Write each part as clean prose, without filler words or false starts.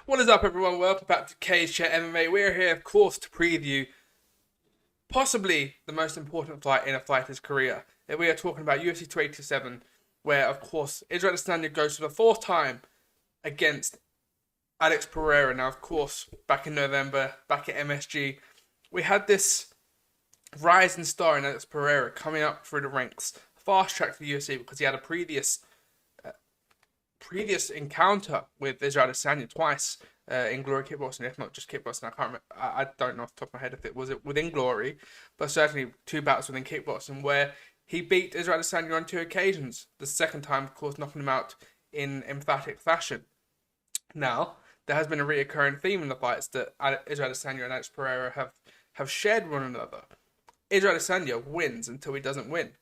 What is up, everyone? Welcome back to CageChat MMA. We're here, of course, to preview possibly the most important fight in a fighter's career. And we are talking about UFC 287, where, of course, Israel Adesanya goes for the fourth time against Alex Pereira. Now, of course, back in November, back at MSG, we had this rising star in Alex Pereira coming up through the ranks, fast track to the UFC because he had a previous encounter with Israel Adesanya twice in Glory Kickboxing, if not just kickboxing. I can't remember. I don't know off the top of my head if it was within Glory, but certainly two bouts within kickboxing where he beat Israel Adesanya on two occasions. The second time, of course, knocking him out in emphatic fashion. Now, there has been a recurring theme in the fights that Israel Adesanya and Alex Pereira have shared one another. Israel Adesanya wins until he doesn't win.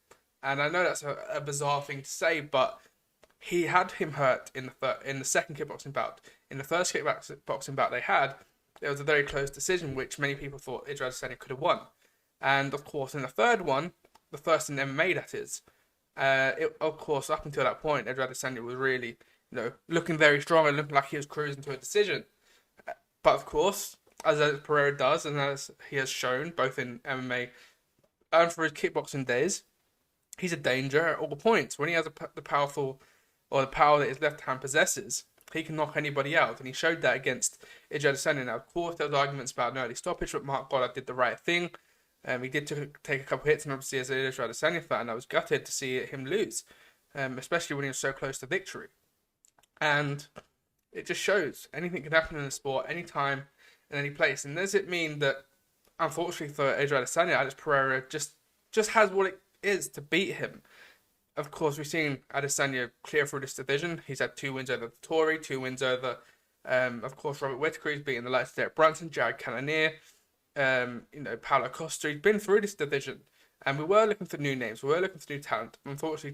And I know that's a bizarre thing to say, but he had him hurt in the second kickboxing bout. In the first kickboxing bout they had, there was a very close decision, which many people thought Israel Adesanya could have won. And of course, in the third one, the first in MMA that is, of course, up until that point, Israel Adesanya was really, looking very strong and looking like he was cruising to a decision. But of course, as Alex Pereira does, and as he has shown both in MMA and for his kickboxing days, he's a danger at all points. When he has the power that his left hand possesses, he can knock anybody out, and he showed that against Israel Adesanya. Now, of course, there was arguments about an early stoppage, but Mark Goddard did the right thing. He did take a couple hits, and obviously, as an Israel Adesanya fan, I was gutted to see him lose, especially when he was so close to victory. And it just shows anything can happen in the sport, anytime, in any place. And does it mean that, unfortunately for Israel Adesanya, Alex Pereira just has what it is to beat him? Of course, we've seen Adesanya clear through this division. He's had 2 wins over Tory, 2 wins over, of course, Robert Whittaker. He's beaten the likes of Derek Brunson, Jared Cannonier, Paulo Costa. He's been through this division. And we were looking for new names. We were looking for new talent. Unfortunately,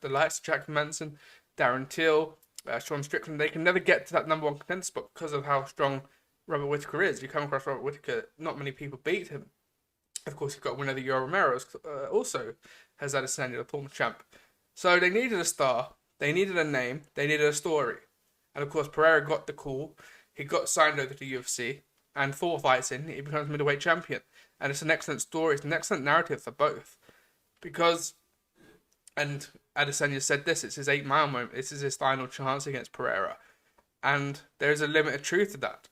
the likes of Jack Manson, Darren Till, Sean Strickland, they can never get to that number one contender spot because of how strong Robert Whittaker is. You come across Robert Whittaker, not many people beat him. Of course, you've got winner of the Yoel Romero's also has Adesanya, the former champ. So they needed a star, they needed a name, they needed a story. And of course, Pereira got the call. He got signed over to the UFC, and 4 fights in, he becomes middleweight champion. And it's an excellent story, it's an excellent narrative for both. Because, and Adesanya said this, it's his 8 mile moment, this is his final chance against Pereira. And there's a limited truth to that.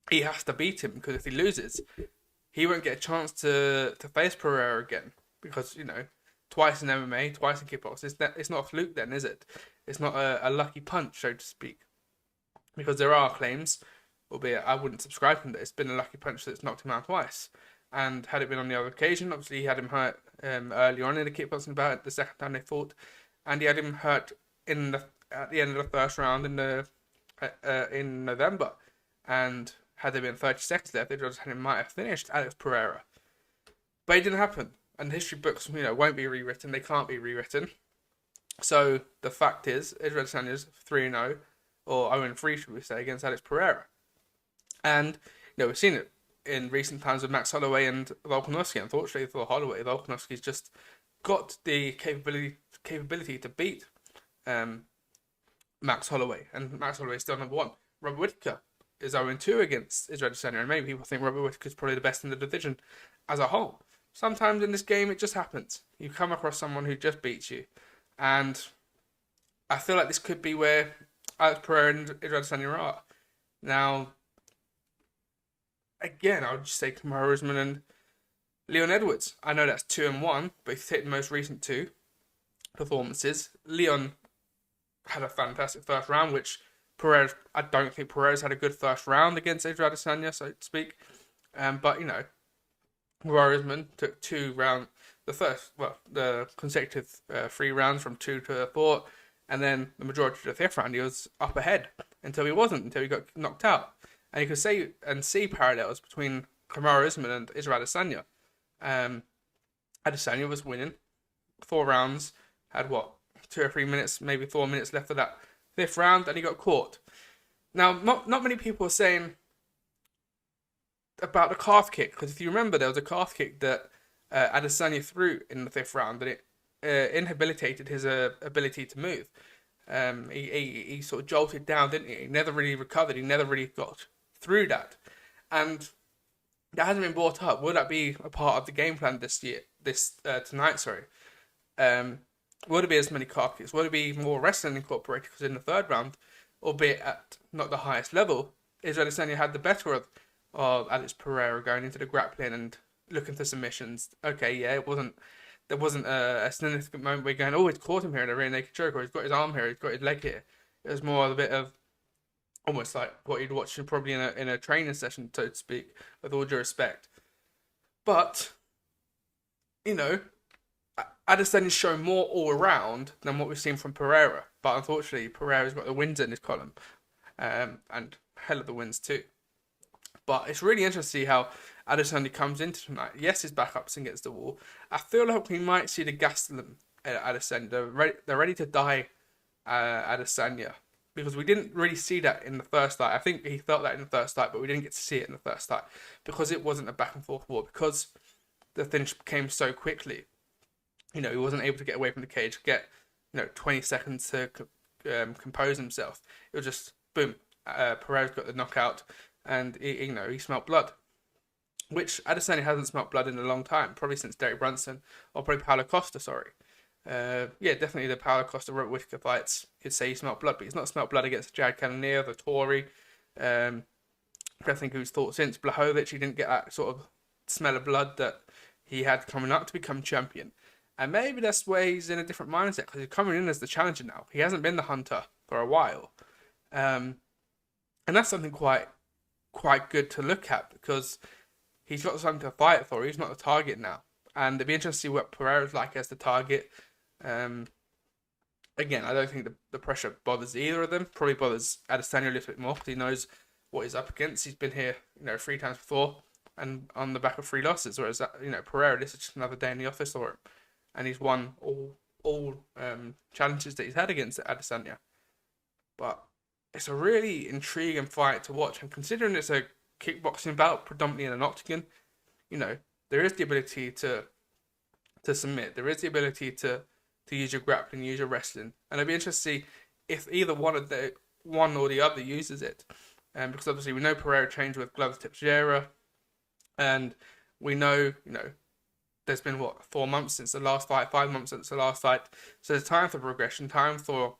He has to beat him, because if he loses, he won't get a chance to face Pereira again. Because, twice in MMA, twice in kickboxing, it's not a fluke then, is it? It's not a lucky punch, so to speak. Because there are claims, albeit I wouldn't subscribe to them, that it's been a lucky punch that's knocked him out twice. And had it been on the other occasion, obviously he had him hurt early on in the kickboxing bout, the second time they fought. And he had him hurt at the end of the first round in November. And had there been 30 seconds left, they might have finished Alex Pereira. But it didn't happen. And history books, won't be rewritten. They can't be rewritten. So the fact is, Israel Adesanya's 3-0, or 0-3, should we say, against Alex Pereira. And, we've seen it in recent times with Max Holloway and Volkanovski. Unfortunately for Holloway, Volkanovski's just got the capability to beat Max Holloway. And Max Holloway is still number 1. Robert Whittaker is 0-2 against Israel Adesanya. And maybe people think Robert Whittaker is probably the best in the division as a whole. Sometimes in this game, it just happens. You come across someone who just beats you. And I feel like this could be where Alex Pereira and Israel Adesanya are. Now, again, I would just say Kamaru Usman and Leon Edwards. I know that's 2-1, but if you take the most recent 2 performances, Leon had a fantastic first round, which I don't think Pereira's had a good first round against Israel Adesanya, so to speak. But, Kamaru Usman took 2 rounds, the consecutive 3 rounds from 2 to 4, and then the majority of the 5th round he was up ahead until he got knocked out. And you can see parallels between Kamaru Usman and Israel Adesanya. Adesanya was winning 4 rounds, had 2 or 3 minutes, maybe 4 minutes left of that 5th round, and he got caught. Now, not many people are saying about the calf kick, because if you remember, there was a calf kick that Adesanya threw in the 5th round, and it inhabilitated his ability to move. He sort of jolted down, didn't he? He never really recovered. He never really got through that, and that hasn't been brought up. Will that be a part of the game plan tonight? Sorry. Will there be as many car kicks? Will there be more wrestling incorporated? Because in the third round, albeit at not the highest level, Israel Adesanya had the better of Alex Pereira going into the grappling and looking for submissions. Okay, yeah, there wasn't a significant moment where you're going, oh, he's caught him here in a rear naked choke, or he's got his arm here, he's got his leg here. It was more a bit of almost like what you'd watch probably in a training session, so to speak, with all due respect. But, you know, Adesanya's shown more all around than what we've seen from Pereira. But unfortunately, Pereira's got the wins in his column, and hell of the wins too. But it's really interesting to see how Adesanya comes into tonight. Yes, his back ups against the wall. I feel like we might see the Gastelum Adesanya. They're ready to die Adesanya. Because we didn't really see that in the first fight. I think he felt that in the first fight, but we didn't get to see it in the first fight. Because it wasn't a back and forth war. Because the finish came so quickly. You know, he wasn't able to get away from the cage, get 20 seconds to compose himself. It was just boom. Pereira's got the knockout, and he smelt blood, which Adesanya hasn't smelt blood in a long time, probably since Derek Brunson or probably Paulo Costa. Sorry, yeah, definitely the Paulo Costa Robert Whittaker fights. You'd say he smelt blood, but he's not smelt blood against Jared Cannonier, the Tory. I think who's thought since Blachowicz, he didn't get that sort of smell of blood that he had coming up to become champion. And maybe that's where he's in a different mindset, because he's coming in as the challenger now. He hasn't been the hunter for a while. And that's something quite good to look at, because he's got something to fight for. He's not the target now. And it'd be interesting to see what Pereira's like as the target. Again, I don't think the pressure bothers either of them. Probably bothers Adesanya a little bit more, because he knows what he's up against. He's been here, 3 times before, and on the back of 3 losses. Whereas, Pereira, this is just another day in the office for him. And he's won all challenges that he's had against Adesanya. But it's a really intriguing fight to watch. And considering it's a kickboxing bout, predominantly in an octagon, there is the ability to submit. There is the ability to use your grappling, use your wrestling. And it'd be interesting to see if either one or the other uses it. Because obviously we know Pereira trains with Glover Teixeira. And we know, there's been 4 months since the last fight, 5 months since the last fight. So there's time for progression, time for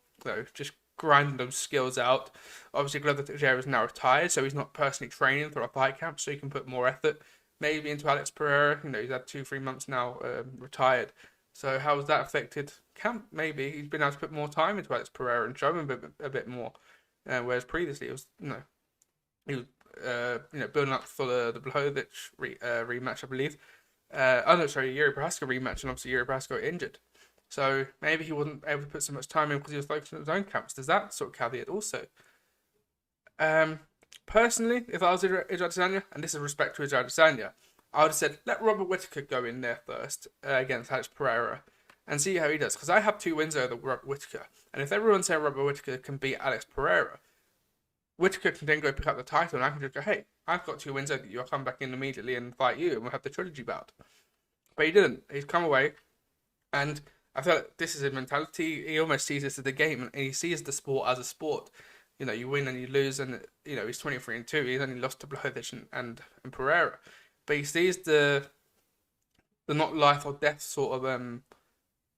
just grinding those skills out. Obviously, Glover Teixeira is now retired, so he's not personally training through a fight camp, so he can put more effort maybe into Alex Pereira. He's had 2-3 months now retired. So how has that affected camp? Maybe he's been able to put more time into Alex Pereira and show him a bit more. Whereas previously it was he was building up for the Blachowicz rematch, I believe. Yuri Prochazka rematch, and obviously Yuri Prochazka got injured. So maybe he wasn't able to put so much time in because he was focused on his own camps. There's that sort of caveat also. Personally, if I was Israel Adesanya, and this is respect to Israel Adesanya, I would have said, let Robert Whittaker go in there first against Alex Pereira and see how he does. Because I have 2 wins over Robert Whittaker. And if everyone's saying Robert Whittaker can beat Alex Pereira, Whittaker can then go pick up the title, and I can just go, hey, I've got 2 wins over you. I'll come back in immediately and fight you, and we'll have the trilogy bout. But he didn't. He's come away, and I feel like this is his mentality. He almost sees this as a game, and he sees the sport as a sport. You win and you lose, and he's 23-2. He's only lost to Blachowicz and Pereira, but he sees the not life or death sort of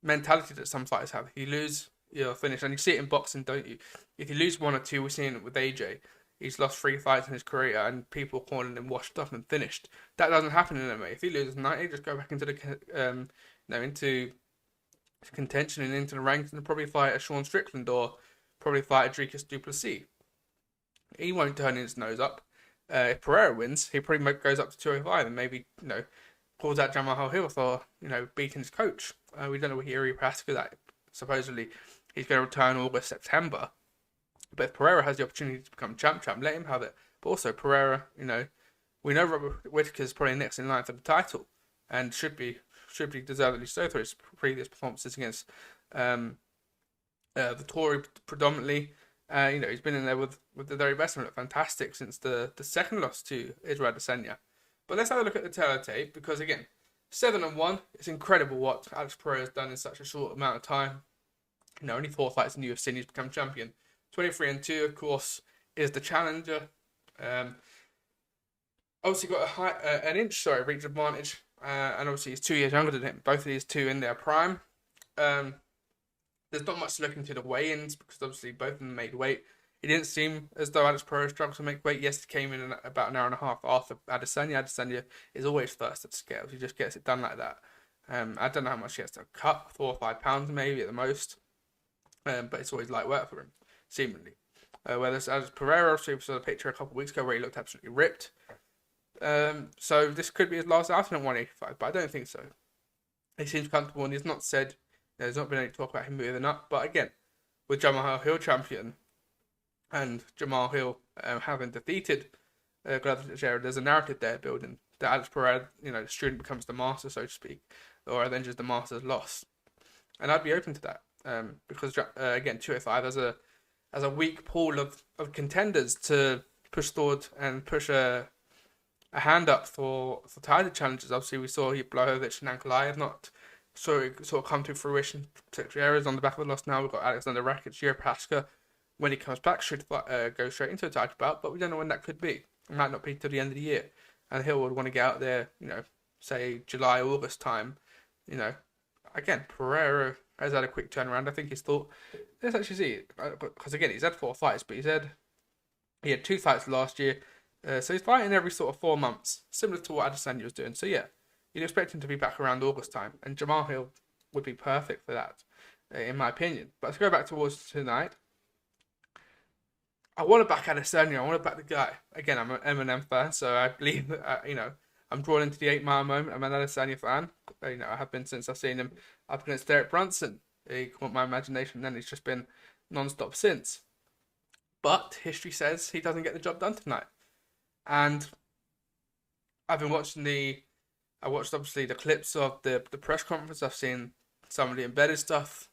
mentality that some fighters have. You lose, you're finished, and you see it in boxing, don't you? If you lose 1 or 2, we're seeing it with AJ. He's lost 3 fights in his career, and people calling him washed up and finished. That doesn't happen in MMA. If he loses 90, just go back into the into contention and into the ranks, and probably fight a Sean Strickland or probably fight a Dricus du Plessis. He won't turn his nose up. If Pereira wins, he probably goes up to 205 and maybe pulls out Jamal Hill for beating his coach. We don't know what Yuri Prochazka that supposedly he's going to return August, September. But if Pereira has the opportunity to become champ, let him have it. But also Pereira, we know Robert Whittaker's probably next in line for the title, and should be deservedly so for his previous performances against the Tory predominantly. He's been in there with the very best and looked fantastic since the second loss to Israel Adesanya. But let's have a look at the teletape, because again, 7-1. It's incredible what Alex Pereira has done in such a short amount of time. only 4 fights in the UFC and he's become champion. 23-2, of course, is the challenger. Obviously got an inch, reach advantage, and obviously he's 2 years younger than him. Both of these two in their prime. There's not much to look into the weigh-ins because obviously both of them made weight. It didn't seem as though Alex Pereira struggled to make weight. Yes, he came in about an hour and a half after Adesanya. Adesanya is always first at the scales. He just gets it done like that. I don't know how much he has to cut, 4 or 5 pounds maybe at the most. But it's always light work for him, seemingly. Whereas Alex Pereira, obviously we saw the picture a couple of weeks ago where he looked absolutely ripped. So this could be his last outing at 185, but I don't think so. He seems comfortable and he's not said, there's not been any talk about him moving up. But again, with Jamal Hill champion and Jamal Hill having defeated Gilbert Burns, there's a narrative there building that Alex Pereira, the student becomes the master, so to speak, or then just the master's loss. And I'd be open to that because again, 205 as a weak pool of contenders to push forward and push a hand up for title challenges. Obviously, we saw Blachowicz and Ankalaev not sort of come to fruition. Particularly areas on the back of the loss now. We've got Alexander Rakic, Jiri Prochazka. When he comes back, should go straight into a title bout, but we don't know when that could be. It might not be till the end of the year. And Hill would want to get out there, say July, August time. Again, Pereira has had a quick turnaround. I think he's thought, let's actually see, because again, he's had 4 fights, but he had 2 fights last year. So he's fighting every sort of 4 months, similar to what Adesanya was doing. So yeah, you'd expect him to be back around August time, and Jamal Hill would be perfect for that, in my opinion. But let's go back towards tonight. I want to back Adesanya. I want to back the guy. Again, I'm an Eminem fan, so I believe that, I'm drawn into the 8 Mile moment. I'm an Adesanya fan. I have been since I've seen him up against Derek Brunson. He caught my imagination, and then he's just been non-stop since. But history says he doesn't get the job done tonight. And I've been watching I watched obviously the clips of the press conference. I've seen some of the embedded stuff.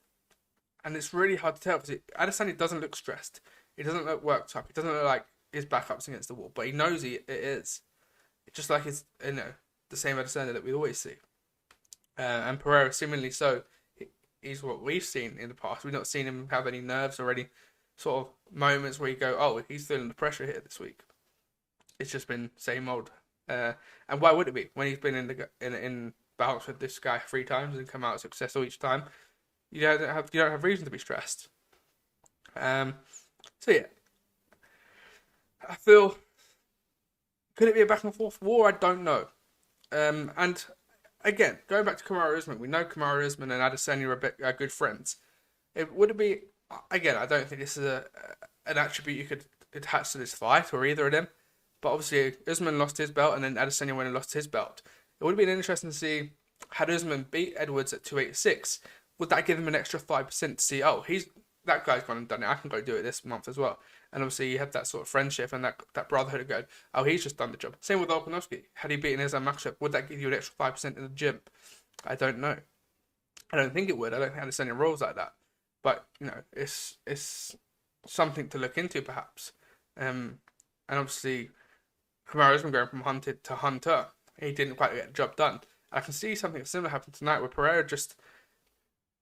And it's really hard to tell because Adesanya doesn't look stressed. He doesn't look worked up. He doesn't look like his back up's against the wall. But he knows it is. It's just like it's, the same Adesanya that we always see. And Pereira, similarly so, he's what we've seen in the past. We've not seen him have any nerves or any sort of moments where you go, oh, he's feeling the pressure here this week. It's just been same old. And why would it be when he's been in bouts with this guy 3 times and come out successful each time? You don't have reason to be stressed. So yeah, I feel, could it be a back and forth war? I don't know. And again, going back to Kamaru Usman, we know Kamaru Usman and Adesanya are good friends. Would it be, again, I don't think this is an attribute you could attach to this fight or either of them. But obviously, Usman lost his belt and then Adesanya went and lost his belt. It would have been interesting to see, had Usman beat Edwards at 286, would that give him an extra 5% to see, oh, that guy's gone and done it, I can go do it this month as well. And obviously you have that sort of friendship and that brotherhood of going, oh, he's just done the job. Same with Volkanovski. Had he beaten Islam Makhachev, would that give you an extra 5% in the gym? I don't know. I don't think it would. I don't think Adesanya rolls like that. But, it's something to look into perhaps. And obviously, Kamaru Usman going from hunted to hunter, he didn't quite get the job done. I can see something similar happen tonight where Pereira just,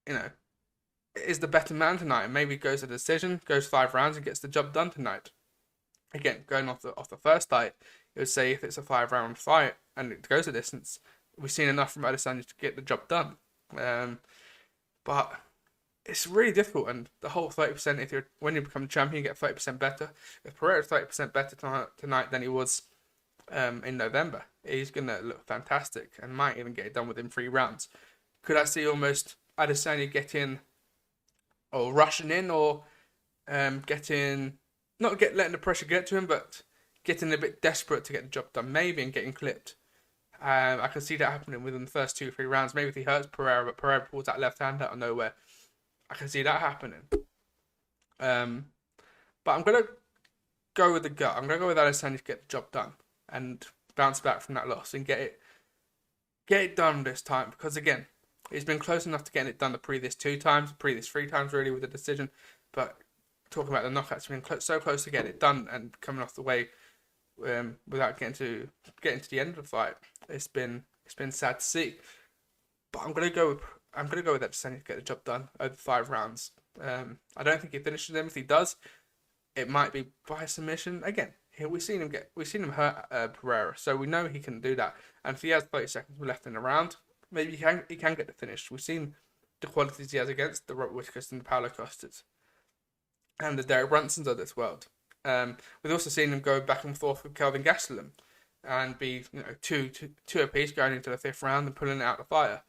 is the better man tonight and maybe goes to the decision, goes 5 rounds and gets the job done tonight. Again, going off the first fight, it would say if it's a 5-round fight and it goes a distance, we've seen enough from Adesanya to get the job done. But it's really difficult, and the whole 30%, when you become champion, you get 30% better. If Pereira's 30% better tonight than he was in November, he's going to look fantastic and might even get it done within 3 rounds. Could I see almost Adesanya getting, or rushing in, or letting the pressure get to him, but getting a bit desperate to get the job done, maybe, and getting clipped? I can see that happening within the first 2 or 3 rounds. Maybe if he hurts Pereira, but Pereira pulls that left hand out of nowhere. I can see that happening. But I'm going to go with the gut. I'm going to go with Adesanya to get the job done and bounce back from that loss and get it done this time. Because again, he's been close enough to getting it done the previous 3 times really with the decision. But talking about the knockouts, he's been so close to getting it done and coming off the way without getting to the end of the fight. It's been sad to see. But I'm gonna go with Adesanya to get the job done over 5 rounds. I don't think he finishes him. If he does, it might be by submission. Again, we've seen him hurt Pereira, so we know he can do that. And if he has 30 seconds left in the round, maybe he can get the finish. We've seen the qualities he has against the Robert Whitakers and the Paulo Costas and the Derek Brunsons of this world. We've also seen him go back and forth with Kelvin Gastelum and be two apiece going into the 5th round and pulling it out of the fire.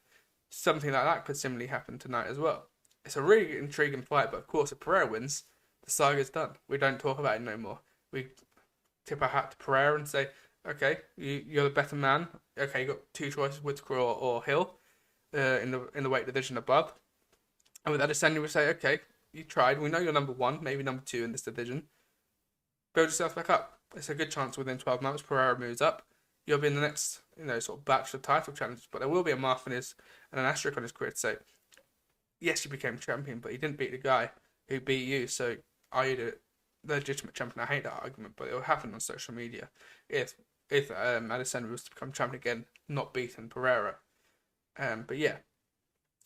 Something like that could similarly happen tonight as well. It's a really intriguing fight, but of course, if Pereira wins, the saga's done. We don't talk about it no more. We tip our hat to Pereira and say, okay, you're the better man. Okay, you got 2 choices, Whitaker or Hill, in the weight division above. And with Adesanya, we say, okay, you tried. We know you're number 1, maybe number 2 in this division. Build yourself back up. It's a good chance within 12 months Pereira moves up. You'll be in the next, sort of batch of title challenges. But there will be a mark on his and an asterisk on his career to say, yes, you became champion, but you didn't beat the guy who beat you. So are you the legitimate champion? I hate that argument, but it will happen on social media if Adesanya was to become champion again, not beating Pereira. But yeah,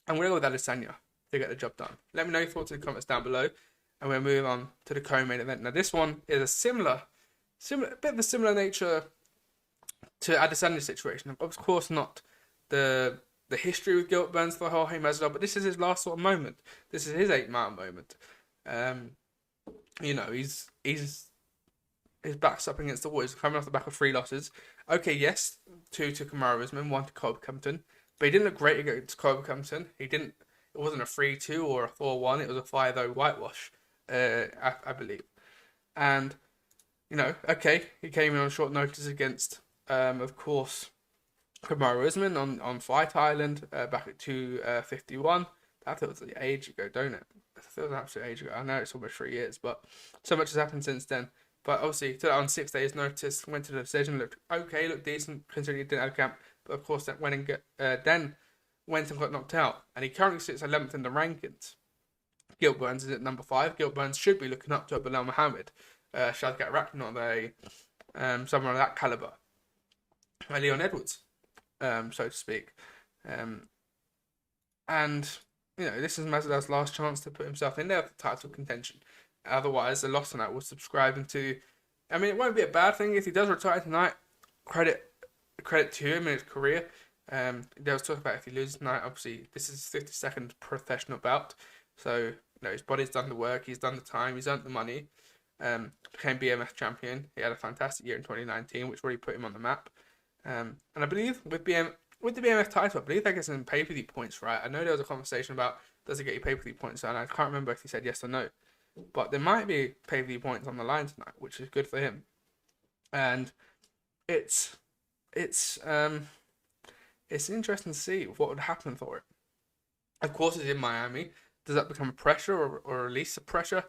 and we'll go with Adesanya to get the job done. Let me know your thoughts in the comments down below, and we'll move on to the co-main event. Now, this one is a bit of a similar nature to Adesanya's situation. Of course, not the history with Gilbert Burns for Jorge Masvidal, but this is his last sort of moment. This is his 8-mile moment. His back's up against the wall. He's coming off the back of 3 losses. Okay, yes, 2 to Kamaru Usman, 1 to Colby Covington, but he didn't look great against Colby Covington. It wasn't a 3-2 or a 4-1. It was a 5-0 whitewash, I believe. And okay, he came in on short notice against, of course, Kamaru Usman on Fight Island back at 251. That feels like an age ago, don't it? It feels an absolute age ago. I know it's almost 3 years, but so much has happened since then. But obviously, took that on 6 days' notice, went to the decision, looked okay, looked decent, considering he didn't have camp. But of course, then went and got knocked out. And he currently sits 11th in the rankings. Gilbert Burns is at number 5. Gilbert Burns should be looking up to Bilal Muhammad. Shadgat Rak, not someone of that caliber. Leon Edwards, so to speak. And this is Masvidal's last chance to put himself in there for title contention. Otherwise, the loss tonight will subscribe him to. I mean, it won't be a bad thing if he does retire tonight. Credit to him in his career. There was talk about if he loses tonight. Obviously, this is his 52nd professional bout, so his body's done the work. He's done the time. He's earned the money. Became BMF champion. He had a fantastic year in 2019, which really put him on the map. And I believe with the BMF title, I believe that gets him pay-per-view points, right? I know there was a conversation about does it get you pay-per-view points, and I can't remember if he said yes or no. But there might be pay-per-view points on the line tonight, which is good for him. And it's interesting to see what would happen for it. Of course, he's in Miami. Does that become a pressure or release of pressure?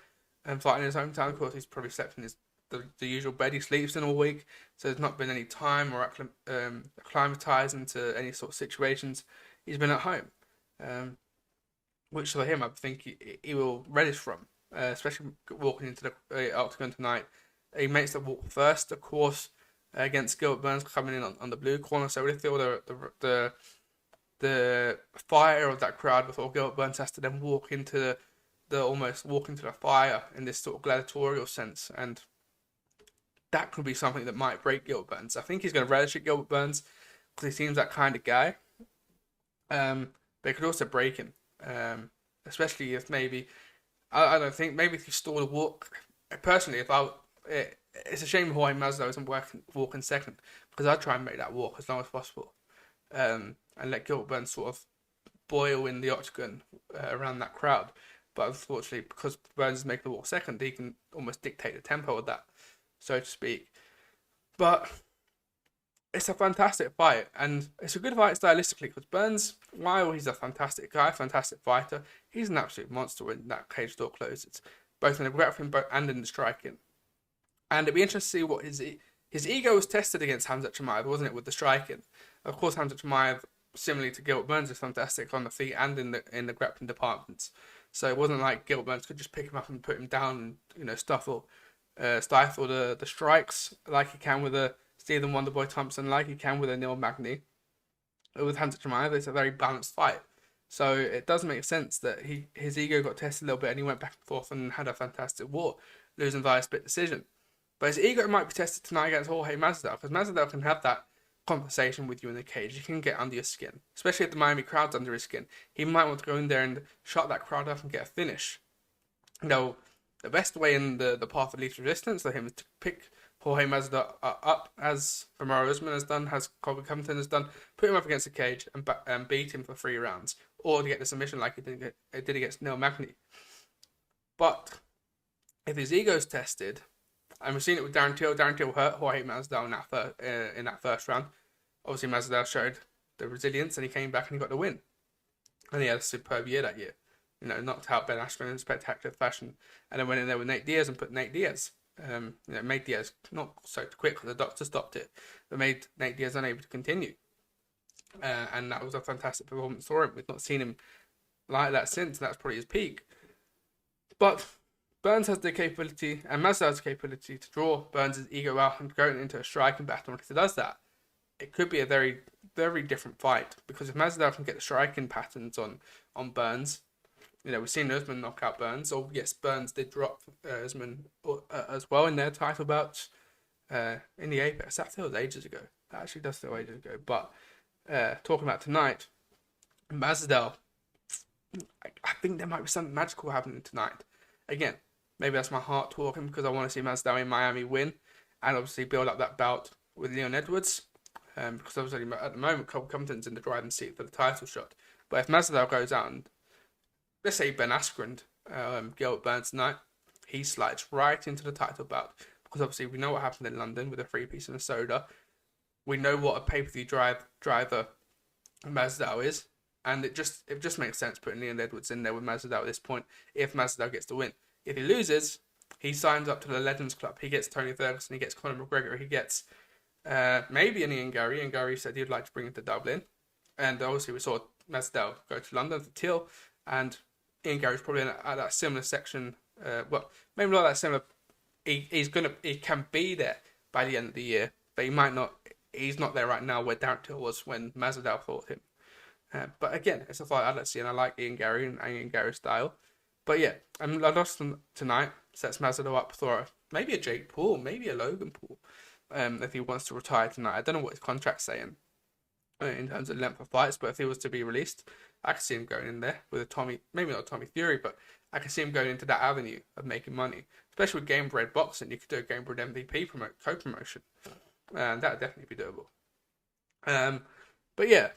And fighting in his hometown, of course, he's probably slept in the usual bed he sleeps in all week. So there's not been any time or acclimatizing to any sort of situations. He's been at home, which for him, I think he will relish from. Especially walking into the octagon tonight. He makes the walk first, of course, against Gilbert Burns coming in on the blue corner. So I really feel the fire of that crowd before Gilbert Burns has to then walk into the fire in this sort of gladiatorial sense. And that could be something that might break Gilbert Burns. I think he's going to relish it, Gilbert Burns, because he seems that kind of guy. But it could also break him, especially if maybe... I don't think maybe if you stall a walk. Personally, it's a shame Jorge Masvidal isn't walking second, because I'd try and make that walk as long as possible, and let Gilbert Burns sort of boil in the octagon around that crowd. But unfortunately, because Burns is making the walk second, he can almost dictate the tempo of that, so to speak. But it's a fantastic fight, and it's a good fight stylistically, because Burns, while he's a fantastic guy, fantastic fighter, he's an absolute monster when that cage door closes, both in the grappling and in the striking. And it'd be interesting to see what his ego was tested against Khamzat Chimaev, wasn't it, with the striking? Of course, Khamzat Chimaev, similarly to Gilbert Burns, is fantastic on the feet and in the grappling departments. So it wasn't like Gilbert Burns could just pick him up and put him down and stifle the strikes like he can with a Stephen Wonderboy Thompson, like he can with a Neil Magny. With Khamzat Chimaev, it's a very balanced fight. So it does make sense that his ego got tested a little bit and he went back and forth and had a fantastic war, losing via split decision. But his ego might be tested tonight against Jorge Masvidal, because Masvidal can have that conversation with you in the cage. He can get under your skin, especially if the Miami crowd's under his skin. He might want to go in there and shut that crowd up and get a finish. The best way in the path of least resistance for him is to pick Jorge Masvidal up, as Kamaru Usman has done, as Colby Covington has done, put him up against the cage and beat him for 3 rounds, or to get the submission like he did against Neil Magny. But if his ego's tested, and we've seen it with Darren Till. Darren Till hurt Jorge Masvidal in that first round. Obviously, Masvidal showed the resilience, and he came back and he got the win. And he had a superb year that year. Knocked out Ben Askren in spectacular fashion, and then went in there with Nate Diaz and put Nate Diaz. Made Diaz not so quick because the doctor stopped it, but made Nate Diaz unable to continue. And that was a fantastic performance for him. We've not seen him like that since. That's probably his peak. But Burns has the capability, and Masvidal has the capability to draw Burns' ego out and go into a striking battle. And if he does that, it could be a very, very different fight. Because if Masvidal can get the striking patterns on Burns, we've seen Usman knock out Burns. Or yes, Burns did drop Usman as well in their title bouts in the Apex. That feels ages ago. That actually does feel ages ago. But talking about tonight, Masvidal, I think there might be something magical happening tonight. Again, maybe that's my heart talking, because I want to see Masvidal in Miami win and obviously build up that bout with Leon Edwards. Because obviously at the moment, Colby Covington's in the driving seat for the title shot. But if Masvidal goes out and, let's say Ben Askren, Gilbert Burns tonight, he slides right into the title bout. Because obviously we know what happened in London with a 3-piece and a soda. We know what a pay-per-view driver Masvidal is. And it just makes sense putting Leon Edwards in there with Masvidal at this point, if Masvidal gets the win. If he loses, he signs up to the Legends Club. He gets Tony Ferguson, he gets Conor McGregor, he gets maybe an Ian Gary. Ian Gary said he'd like to bring him to Dublin. And obviously we saw Masvidal go to London for Till, and Ian Gary's probably at that similar section. Maybe not that similar. He can be there by the end of the year, but he might not. He's not there right now where Darren Till was when Masvidal fought him. But again, it's a fight I'd like to see, and I like Ian Gary and Ian Gary's style. But yeah, I lost tonight sets Masvidal up for maybe a Jake Paul, maybe a Logan Paul, if he wants to retire tonight. I don't know what his contract's saying in terms of length of fights, but if he was to be released, I could see him going in there with a Tommy, maybe not Tommy Fury, but I could see him going into that avenue of making money, especially with Game Bread Boxing. You could do a Game Bread MVP co-promotion, and that would definitely be doable. But yeah,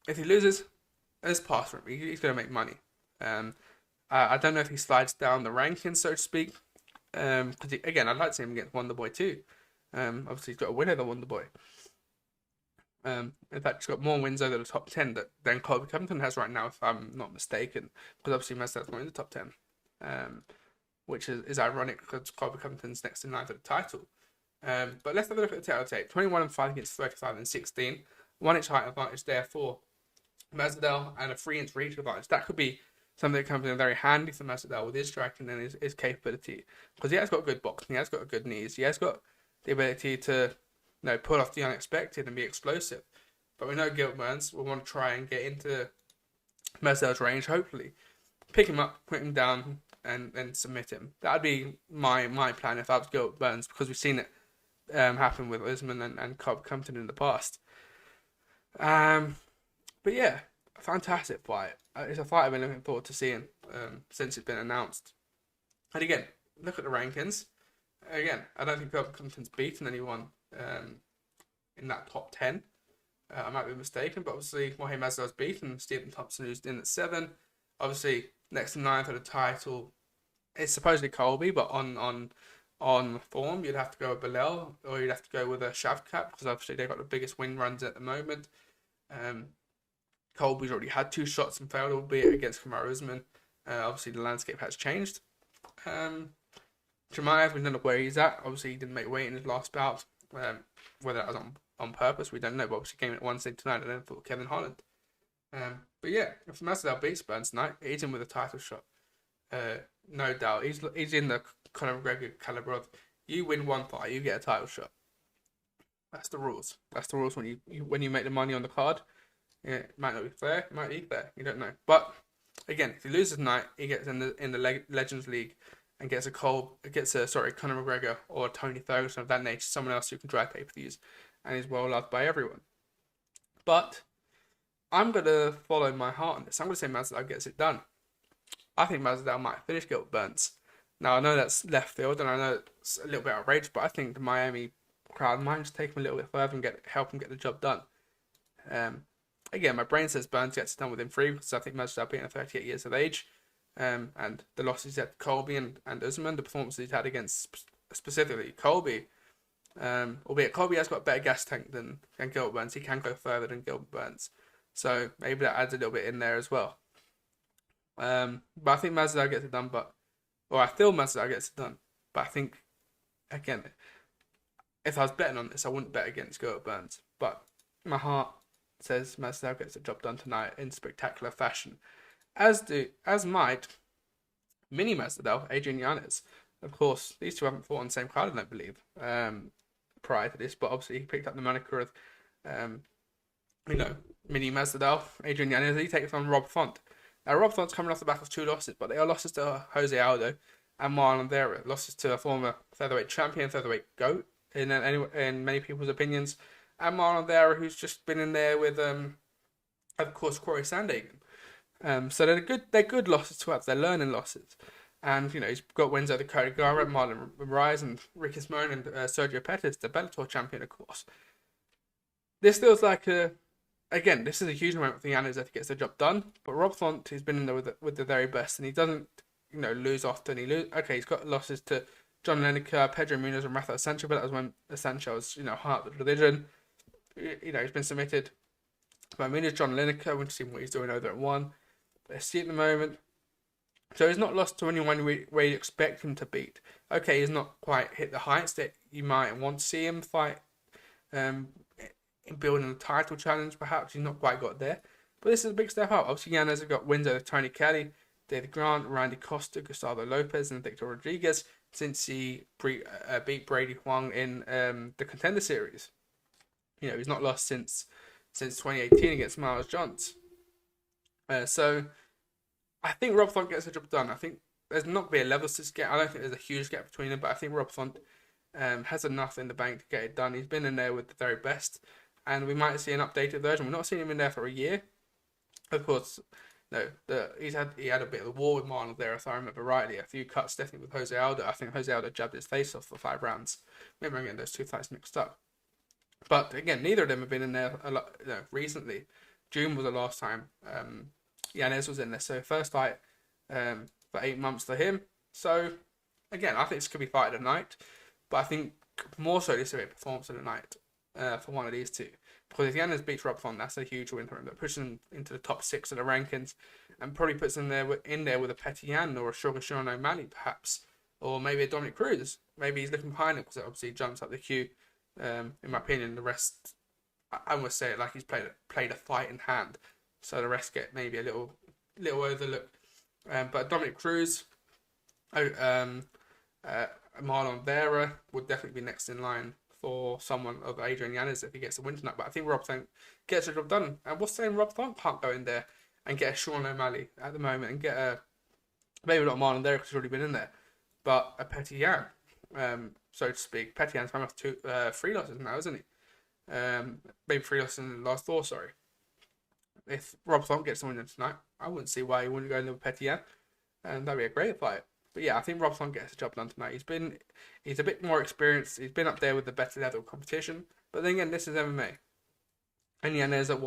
if he loses, it's past for him. He's going to make money. I don't know if he slides down the rankings, so to speak. Because again, I'd like to see him against Wonderboy too. Obviously, he's got a winner than Wonderboy. In fact, he's got more wins over the top 10 than Colby Covington has right now, if I'm not mistaken. Because obviously, Masvidal's not in the top 10. Which is ironic, because Colby Covington's next in line for the title. But let's have a look at the title tape. 21-5 against 35-16. 1-inch height advantage there for Masvidal, and a 3-inch reach advantage. That could be something that comes in very handy for Masvidal with his striking and his capability, because he has got good boxing, he has got good knees, he has got the ability to pull off the unexpected and be explosive. But we know Gilbert Burns will want to try and get into Masvidal's range, hopefully pick him up, put him down, and submit him. That would be my plan if I was Gilbert Burns, because we've seen it happen with Usman and Colby Covington in the past. But yeah, a fantastic fight. It's a fight I've been looking forward to seeing since it's been announced. And again, look at the rankings. Again, I don't think Colby Covington's beaten anyone in that top 10. I might be mistaken, but obviously Jorge Masvidal's beaten Stephen Thompson, who's in at 7. Obviously, next in line for the title, it's supposedly Colby, but on form, you'd have to go with Bilal, or you'd have to go with a Shavkat, because obviously they've got the biggest win runs at the moment. Colby's already had 2 shots and failed, albeit against Kamaru Usman. Obviously, the landscape has changed. Chimaev, we don't know where he's at. Obviously, he didn't make weight in his last bout. Whether that was on purpose, we don't know. But obviously, came at 1 tonight and then fought Kevin Holland. But yeah, if Masvidal beats Burns tonight, he's in with a title shot. No doubt. He's in the Conor McGregor caliber of, you win one fight, you get a title shot. That's the rules. That's the rules when you make the money on the card. It might not be fair. It might be fair. You don't know. But again, if he loses tonight, he gets in the Legends League and gets a Conor McGregor or Tony Ferguson of that nature, someone else who can drive pay-per-views and is well loved by everyone. But I'm gonna follow my heart on this. I'm gonna say Masvidal gets it done. I think Masvidal might finish Gilbert Burns. Now I know that's left field and I know it's a little bit outrageous, but I think the Miami crowd might just take him a little bit further and help him get the job done. Again, my brain says Burns gets it done within 3 because I think Masvidal being 38 years of age, and the losses he had to Colby and Usman, the performances he's had against specifically Colby, albeit Colby has got a better gas tank than Gilbert Burns, he can go further than Gilbert Burns, so maybe that adds a little bit in there as well. But I think Masvidal gets it done, I feel Masvidal gets it done, but I think, again, if I was betting on this, I wouldn't bet against Gilbert Burns, but my heart says Masvidal gets the job done tonight in spectacular fashion, as might mini Masvidal, Adrian Yanez. Of course, these two haven't fought on the same card, I don't believe, prior to this, but obviously he picked up the moniker of, mini Masvidal. Adrian Yanez, he takes on Rob Font. Now, Rob Font's coming off the back of 2 losses, but they are losses to Jose Aldo and Marlon Vera, losses to a former featherweight champion, featherweight GOAT, in many people's opinions, and Marlon Vera, who's just been in there with, of course, Corey Sandhagen. So they're good losses to have. They're learning losses, and he's got wins over Cody Garrett, Marlon Moraes, and Ricky Simone, and Sergio Pettis, the Bellator champion, of course. This feels like again, this is a huge moment for Yanez if he gets the job done. But Rob Font, he's been in there with the very best, and he doesn't, lose often. He's got losses to John Lineker, Pedro Munoz, and Rafael Sancho, but that was when Sancho was, heart of the division. He's been submitted by Munoz, John Lineker. We'll see what he's doing over at 1. Let's see at the moment. So he's not lost to anyone where you expect him to beat. Okay, he's not quite hit the heights that you might want to see him fight. In building a title challenge, perhaps he's not quite got there, but this is a big step up. Obviously, Yanez has got wins over Tony Kelly, David Grant, Randy Costa, Gustavo Lopez, and Victor Rodriguez since he beat Brady Huang in the Contender Series. He's not lost since 2018 against Miles Johns. So I think Rob Font gets the job done. I think there's not going to be a level to get. I don't think there's a huge gap between them, but I think Rob Font has enough in the bank to get it done. He's been in there with the very best, and we might see an updated version. We're not seeing him in there for a year. Of course, he had a bit of a war with Marlon there, if I remember rightly. A few cuts, definitely with Jose Aldo. I think Jose Aldo jabbed his face off for 5 rounds. Maybe I'm getting those 2 fights mixed up. But again, neither of them have been in there a lot, recently. June was the last time Yanez was in there. So first fight for 8 months for him. So again, I think this could be fight of the night. But I think more so this will be a performance of the night for one of these two. Because if Yanez beats Rob Font, that's a huge win for him. That pushes him into the top 6 of the rankings, and probably puts him there with a Petty Yan or a Sugar Sean O'Malley, perhaps, or maybe a Dominic Cruz. Maybe he's looking behind him because it obviously jumps up the queue. In my opinion, the rest, I must say it like he's played a fight in hand, so the rest get maybe a little overlooked. But Dominic Cruz, Marlon Vera would definitely be next in line for someone of Adrian Yanez if he gets a win tonight. But I think Rob Font gets the job done. And what's saying Rob Font can't go in there and get a Sean O'Malley at the moment and get a, maybe not Marlon there because he's already been in there, but a Petty Yan, so to speak. Petty Yan's coming off 3 losses now, isn't he? Maybe 3 losses in the last 4, sorry. If Rob Font gets someone in tonight, I wouldn't see why he wouldn't go in with Petty Yan, and that'd be a great fight. But yeah, I think Rob Font gets the job done tonight. He's a bit more experienced. He's been up there with the better level of competition. But then again, this is MMA. And Yanez at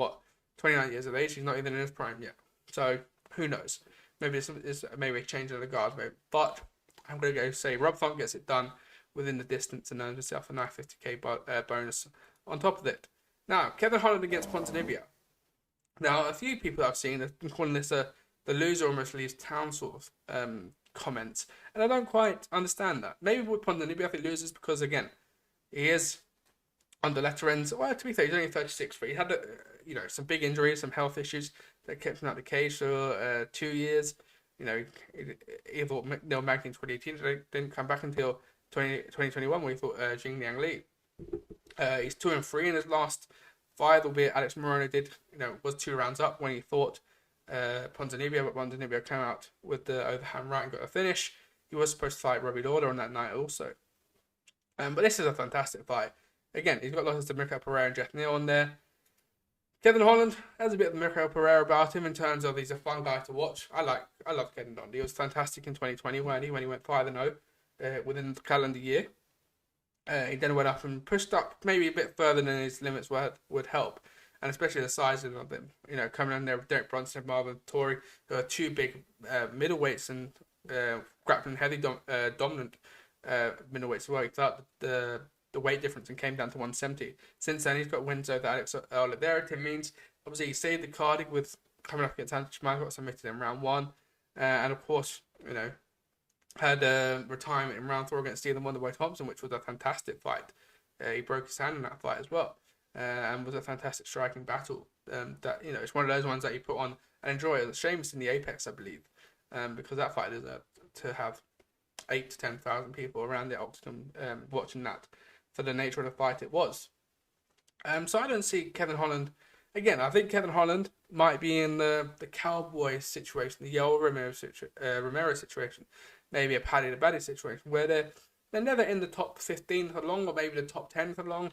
29 years of age. He's not even in his prime yet. So who knows? Maybe this is maybe a change of the guard. Maybe. But I'm going to go say Rob Font gets it done within the distance and earns himself a nice 50k bonus on top of it. Now, Kevin Holland against Ponzinibbio. Now, a few people I've seen have been calling this the loser almost leaves town sort of comments, and I don't quite understand that. Maybe with Ponzinibbio, I think loses because again, he is on the latter end. Well, to be fair, he's only 36, but he had some big injuries, some health issues that kept him out of the cage for 2 years. He thought Neil Magny in 2018 didn't come back until 2021 when he fought Jing Liang Li. He's 2-3 in his last 5, albeit Alex Pereira did, was 2 rounds up when he thought Ponzinibbio, but Ponzinibbio came out with the overhand right and got a finish. He was supposed to fight Robbie Lawler on that night also. But this is a fantastic fight. Again, he's got losses to Mikael Pereira and Jeff Neal on there. Kevin Holland has a bit of Mikael Pereira about him in terms of he's a fun guy to watch. I love Kevin Holland. He was fantastic in 2020 when he went 5-0 within the calendar year. He then went up and pushed up maybe a bit further than his limits would help. And especially the sizing of them. Coming in there with Derek Brunson and Marvin Tory, who are 2 big middleweights and grappling heavy dominant middleweights as well. He thought the weight difference and came down to 170. Since then, he's got wins over Alex Pereira. It means, obviously, he saved the card with coming up against Anthony Schmeichel, got submitted in round 1. And of course, had a retirement in round 4 against Stephen Wonderboy Thompson, which was a fantastic fight. He broke his hand in that fight as well. And was a fantastic striking battle. That it's one of those ones that you put on and enjoy. It's Sheamus in the Apex, I believe, because that fight deserved to have 8,000 to 10,000 people around the octagon watching that for the nature of the fight it was. So I don't see Kevin Holland again. I think Kevin Holland might be in the Cowboy situation, the Yoel Romero situation, maybe a Paddy the Baddy situation, where they're never in the top 15 for long, or maybe the top 10 for long.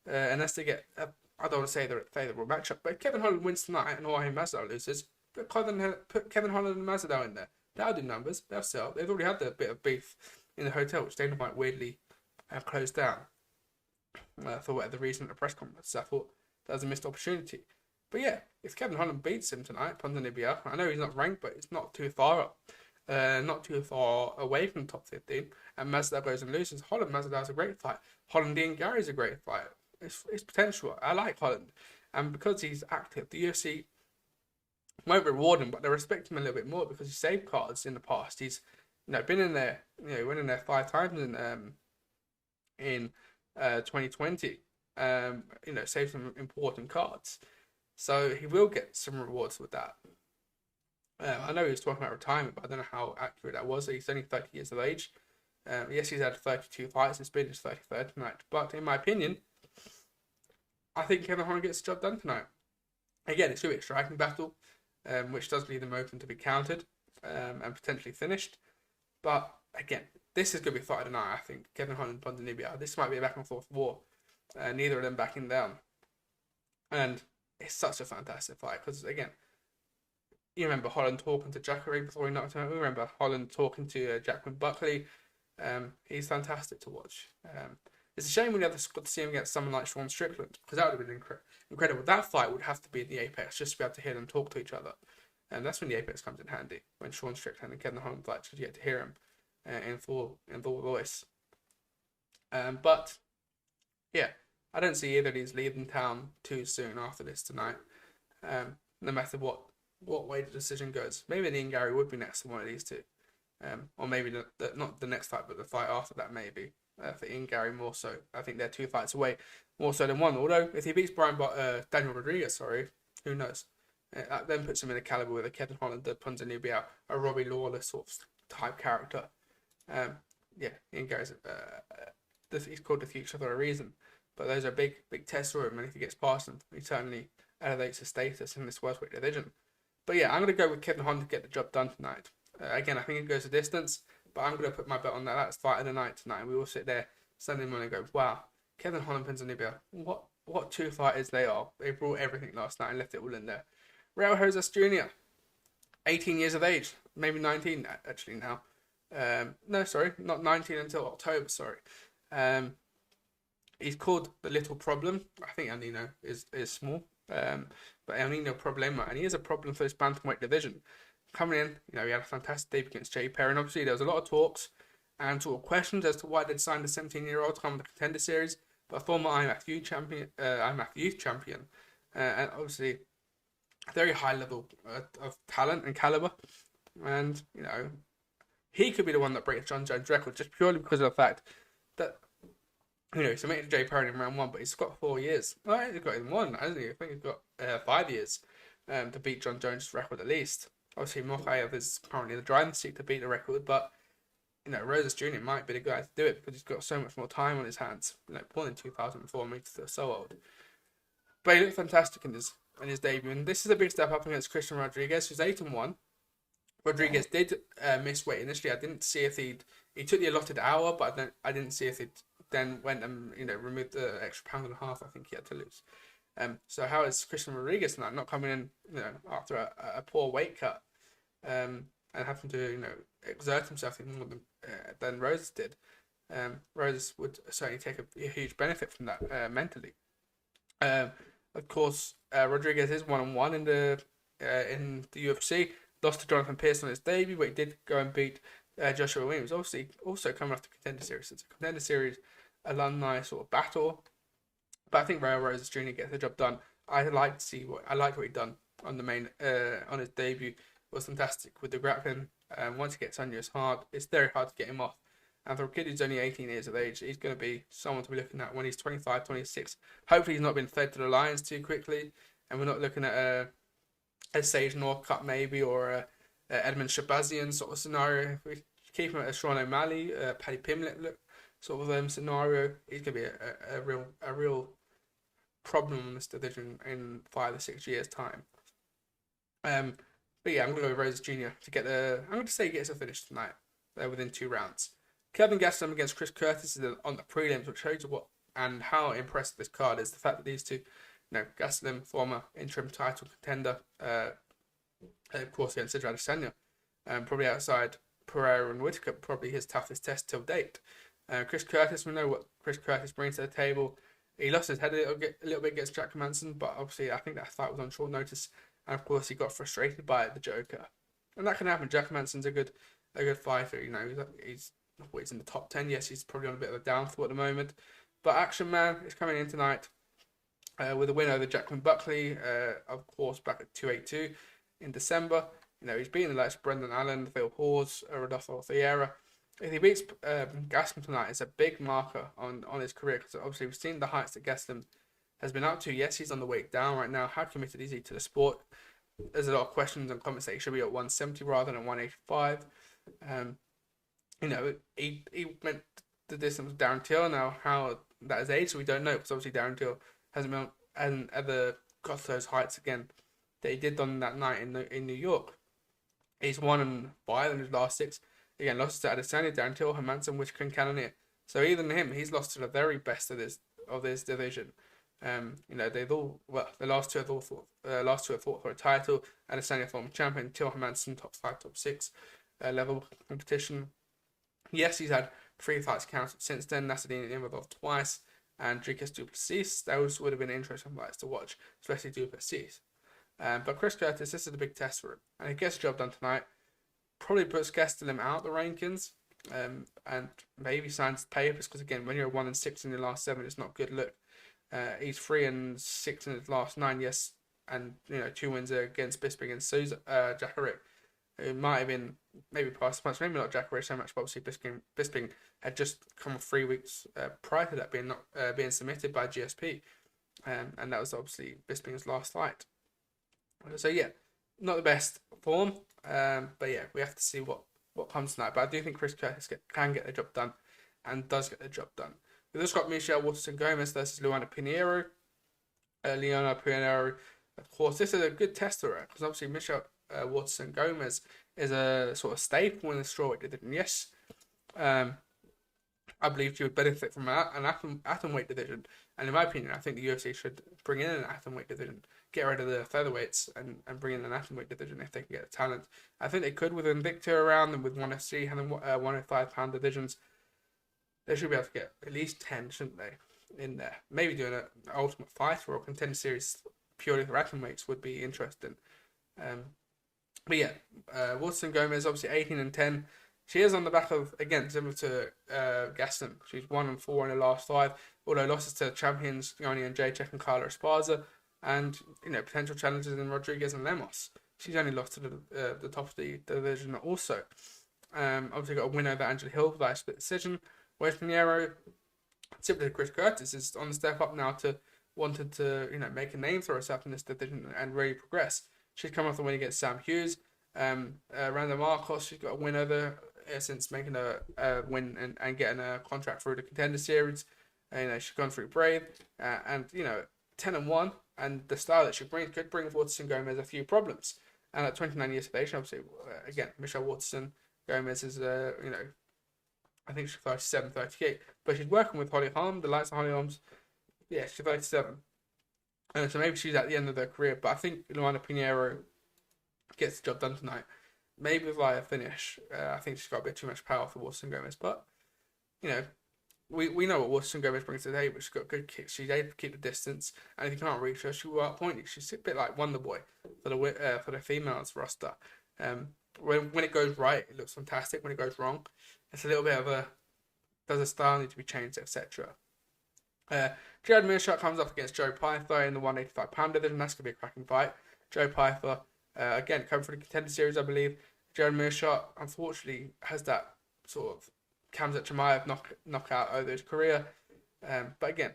Unless they get, I don't want to say they're a favourable matchup, but if Kevin Holland wins tonight and Jorge Masvidal loses, put Kevin Holland and Masvidal in there. That'll do numbers. They'll sell. They've already had that bit of beef in the hotel, which Dana White weirdly closed down for whatever reason at the press conference. So I thought that was a missed opportunity. But yeah, if Kevin Holland beats him tonight, Ponzinibbio, I know he's not ranked, but it's not too far up. Not too far away from the top 15, and Masvidal goes and loses. Holland Masvidal's a great fight. Holland Ian Gary's a great fight. It's potential. I like Holland, and because he's active, the UFC won't reward him, but they respect him a little bit more because he saved cards in the past. He's been in there, he went in there 5 times in 2020. Saved some important cards, so he will get some rewards with that. I know he was talking about retirement, but I don't know how accurate that was. He's only 30 years of age. Yes, he's had 32 fights. It's been his 33rd tonight. But in my opinion, I think Kevin Holland gets the job done tonight. Again, it's going to be a striking battle, which does leave them open to be countered and potentially finished. But again, this is going to be a fight tonight, I think. Kevin Holland and Ponzinibbio. This might be a back and forth war. Neither of them backing down. And it's such a fantastic fight because, again, you remember Holland talking to Jacare before he knocked him out. We remember Holland talking to Jackman Buckley. He's fantastic to watch. It's a shame we never got to see him against someone like Sean Strickland, because that would have been incredible. That fight would have to be in the Apex just to be able to hear them talk to each other. And that's when the Apex comes in handy, when Sean Strickland and Kevin Holland fight, because you get to hear him in full voice. But yeah, I don't see either of these leaving town too soon after this tonight. No matter what way the decision goes. Maybe Ian Gary would be next to one of these two. Or maybe not the next fight, but the fight after that maybe. For Ian Gary more so. I think they're 2 fights away, more so than one. Although, if he beats Daniel Rodriguez, who knows? That then puts him in a caliber with a Kevin Holland, a Ponzinibbio, a Robbie Lawler sort of type character. Ian Gary's he's called the future for a reason. But those are big tests for him, and if he gets past them, he certainly elevates his status in this welterweight division. But yeah, I'm going to go with Kevin Holland to get the job done tonight. Again, I think it goes the distance, but I'm going to put my bet on that. That's fight of the night tonight. And we all sit there Sunday morning and go, wow, Kevin Holland, Ponzinibbio, what 2 fighters they are. They brought everything last night and left it all in there. Israel Rosas Jr, 18 years of age, maybe 19 actually now. No, sorry, not 19 until October, sorry. He's called the Little Problem. I think El Nino is small. But El Nino Problema, and he is a problem for this bantamweight division. Coming in, he had a fantastic debut against Jay Perry, and obviously there was a lot of talks and sort of questions as to why they'd signed the 17-year-old to come with the Contender Series, but a former IMF Youth Champion, and obviously a very high level of talent and caliber, and he could be the one that breaks John Jones' record just purely because of the fact that he submitted Jay Perry in round 1, but he's got 4 years. Well, he's got in 1, hasn't he? I think he's got 5 years to beat John Jones' record at least. Obviously, Mokaev is currently the driving seat to beat the record, but Rosas Jr. might be the guy to do it because he's got so much more time on his hands. Born in 2004, makes him so old. But he looked fantastic in his debut, and this is a big step up against Christian Rodriguez, who's 8-1. Rodriguez did miss weight initially. I didn't see if he took the allotted hour, but I didn't see if he then went and removed the extra pound and a half I think he had to lose. So how is Christian Rodriguez tonight, not coming in after a poor weight cut, and having to exert himself even more than Rosas did? Rosas would certainly take a huge benefit from that mentally. Of course, Rodriguez is 1-1 in the UFC. Lost to Jonathan Pearce on his debut, but he did go and beat Joshua Williams. Obviously, also coming off the Contender Series. It's a Contender Series alumni sort of battle. But I think Rosas Jr. gets the job done. I liked what he done on the main on his debut. It was fantastic with the grappling. Once he gets on you, it's very hard to get him off. And for a kid who's only 18 years of age, he's going to be someone to be looking at when he's 25, 26. Hopefully he's not been fed to the lions too quickly, and we're not looking at a Sage Northcutt maybe, or a Edmund Shabazian sort of scenario. If we keep him at a Sean O'Malley, Paddy Pimblett sort of scenario, he's going to be a real problem in this division in 5 or 6 years' time. But yeah, I'm going to go with Rosas Jr. to get I'm going to say he gets a finish tonight within 2 rounds. Kelvin Gastelum against Chris Curtis is on the prelims, which shows you what and how impressive this card is. The fact that these two, Gastelum, former interim title contender, of course against Israel Adesanya, probably outside Pereira and Whitaker, probably his toughest test till date. Chris Curtis, we know what Chris Curtis brings to the table. He lost his head a little bit against Jack Manson, but obviously I think that fight was on short notice, and of course he got frustrated by the Joker, and that can happen. Jack Manson's a good fighter. He's in the top 10. Yes, he's probably on a bit of a downfall at the moment, but Action Man is coming in tonight with a win over Jacqueline Buckley, of course, back at 282 in December. He's beaten the likes of Brendan Allen, Phil Hawes, Rodolfo Vieira. If he beats Gastelum tonight, it's a big marker on his career, because obviously we've seen the heights that Gastelum has been up to. Yes, he's on the way down right now. How committed is he to the sport? There's a lot of questions and comments that he should be at 170 rather than 185. He went the distance with Darren Till. Now, how that is aged, we don't know, because obviously Darren Till hasn't ever got to those heights again that he did on that night in New York. He's 1-5 in his last 6. Again, lost to Adesanya, Darren Till, Hermanson, Whitaker, and Cannonier. So even him, he's lost to the very best of this division. They've all the last two have fought for a title. Adesanya former champion, Till, Hermanson, top 5, top 6 level competition. Yes, he's had 3 fights counted since then. Nassourdine Imavov twice, and Dricus du Plessis. Those would have been interesting fights to watch, especially du Plessis. But Chris Curtis, this is a big test for him, and he gets the job done tonight. Probably puts Gastelum out the rankings, and maybe signs papers, because again, when you're 1-6 in your last 7, it's not a good look. He's 3-6 in his last 9, yes, and 2 wins against Bisping and Jacare. It might have been maybe past the punch, maybe not Jacare so much, but obviously Bisping had just come off 3 weeks prior to that being submitted by GSP, and that was obviously Bisping's last fight. So yeah, not the best form, but yeah, we have to see what comes tonight. But I do think Chris Curtis can get the job done, and does get the job done. We've just got Michelle Waterson-Gomez versus Luana Pinheiro. Leona Pinheiro, of course, this is a good test for her, because obviously Michelle Waterson-Gomez is a sort of staple in the strawweight division. Yes, I believe she would benefit from an atomweight division, and in my opinion, I think the UFC should bring in an atomweight division, get rid of the featherweights, and bring in an atomweight division if they can get the talent. I think they could with Invicta around them, with 1FC having 105-pound divisions. They should be able to get at least 10, shouldn't they, in there? Maybe doing an Ultimate Fighter or Contender Series purely for atomweights would be interesting. But yeah, Waterson-Gomez, obviously 18-10. She is on the back of, again, similar to Gastelum. She's 1-4 in the last 5, although losses to champions Yoni and Jacek and Carla Esparza, and potential challenges in Rodriguez and Lemos. She's only lost to the top of the division also. Obviously got a win over Angela Hill by a split decision. Whereas Pinheiro, similar to Chris Curtis, is on the step up now to wanted to make a name for herself in this division and really progress. She's come off the win against Sam Hughes. Randa Marcos, she's got a win over since making a win and getting a contract through the Contender Series. She's gone through Brave, and 10-1. and the style that she brings could bring Waterson Gomez a few problems. And at 29 years of age, obviously, again, Michelle Waterson Gomez is, I think she's 37, 38. But she's working with Holly Holm, the likes of Holly Holmes. Yeah, she's 37. So maybe she's at the end of her career. But I think Luana Pinheiro gets the job done tonight. Maybe via finish. I think she's got a bit too much power for Waterson Gomez. But, we know what Waterson Gomez brings to the table. She's got good kicks. She's able to keep the distance. And if you can't reach her, she will outpoint you. She's a bit like Wonder Boy for the females roster. When it goes right, it looks fantastic. When it goes wrong, it's a little bit of does the style need to be changed, etc. Jared Mearshart comes up against Joe Pyfer in the 185-pound division. That's going to be a cracking fight. Joe Pyfer, again, coming from the Contender Series, I believe. Jared Mearshart, unfortunately, has that sort of Khamzat Chimaev knockout over his career. But again,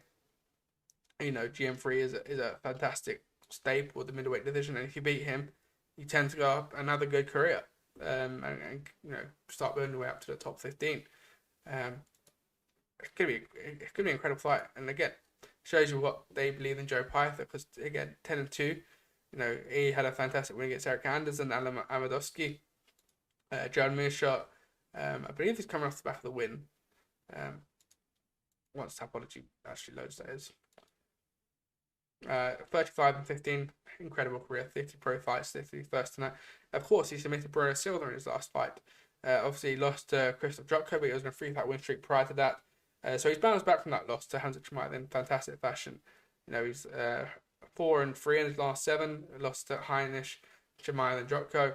GM3 is a fantastic staple of the middleweight division. And if you beat him, you tend to go up another good career. And start building your way up to the top 15. It's gonna be an incredible fight, and again, shows you what they believe in Joe Pyfer. Because again, 10-2, he had a fantastic win against Eric Anderson and Alan Amadowski. Jared Mearshart, I believe he's coming off the back of the win. Once Tapology actually loads, that is. 35-15, incredible career, 50 pro fights, 51st tonight. Of course, he submitted Bruno Silva in his last fight. Obviously, he lost to Christoph Jotko, but he was in a 3-fight win streak prior to that. So he's bounced back from that loss to Khamzat Chimaev in fantastic fashion. He's 4-3 in his last 7, lost to Heinisch, Chimaev, and Jotko.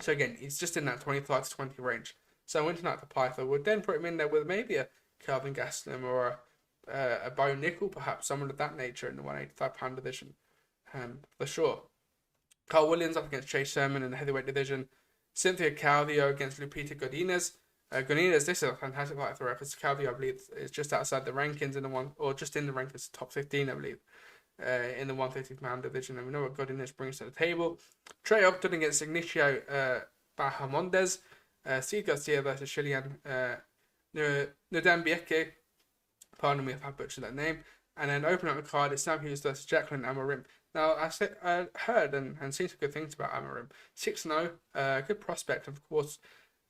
So again, he's just in that 25-20 range. So a win tonight for Pyfer would then put him in there with maybe a Kelvin Gastelum or a Bo Nickel, perhaps, someone of that nature in the 185-pound division, for sure. Carl Williams up against Chase Sherman in the heavyweight division. Cynthia Calvillo against Lupita Godinez. Godinez, this is a fantastic fight for her, because Calvillo, I believe, is just outside the rankings just in the rankings, top 15, I believe, in the 150-pound division. And we know what Godinez brings to the table. Trey Upton against Ignacio Bahamondes. Steve Garcia versus Chilean Nodambieke. Pardon me if I butchered that name. And then opening up the card is Sam Hughes versus Jacqueline Amorim. Now, I heard and seen some good things about Amorim. 6-0, good prospect, of course.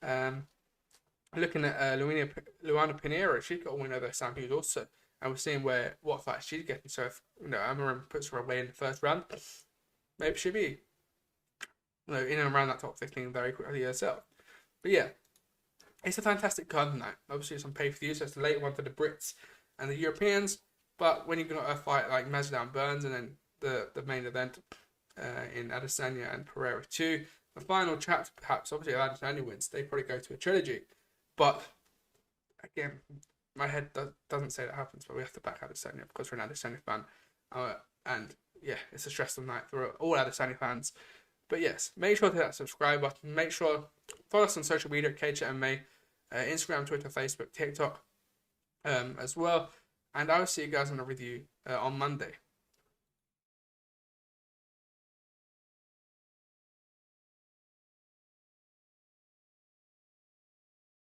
Looking at Luana Pinheiro, she's got a win over Sam Hughes also. And we're seeing what fight she's getting. So if Amorim puts her away in the first round, maybe she'll be in and around that top 15 very quickly herself. But yeah, it's a fantastic card tonight. Obviously, it's on pay-per-view, so it's the late one for the Brits and the Europeans. But when you've got a fight like Masvidal and Burns, and then the main event in Adesanya and Pereira 2, the final chapter, perhaps, obviously, if Adesanya wins, they probably go to a trilogy. But, again, my head doesn't say that happens, but we have to back Adesanya because we're an Adesanya fan. And, yeah, it's a stressful night for all Adesanya fans. But, yes, make sure to hit that subscribe button. Make sure follow us on social media at CageChat MMA, Instagram, Twitter, Facebook, TikTok as well. And I will see you guys on a review on Monday.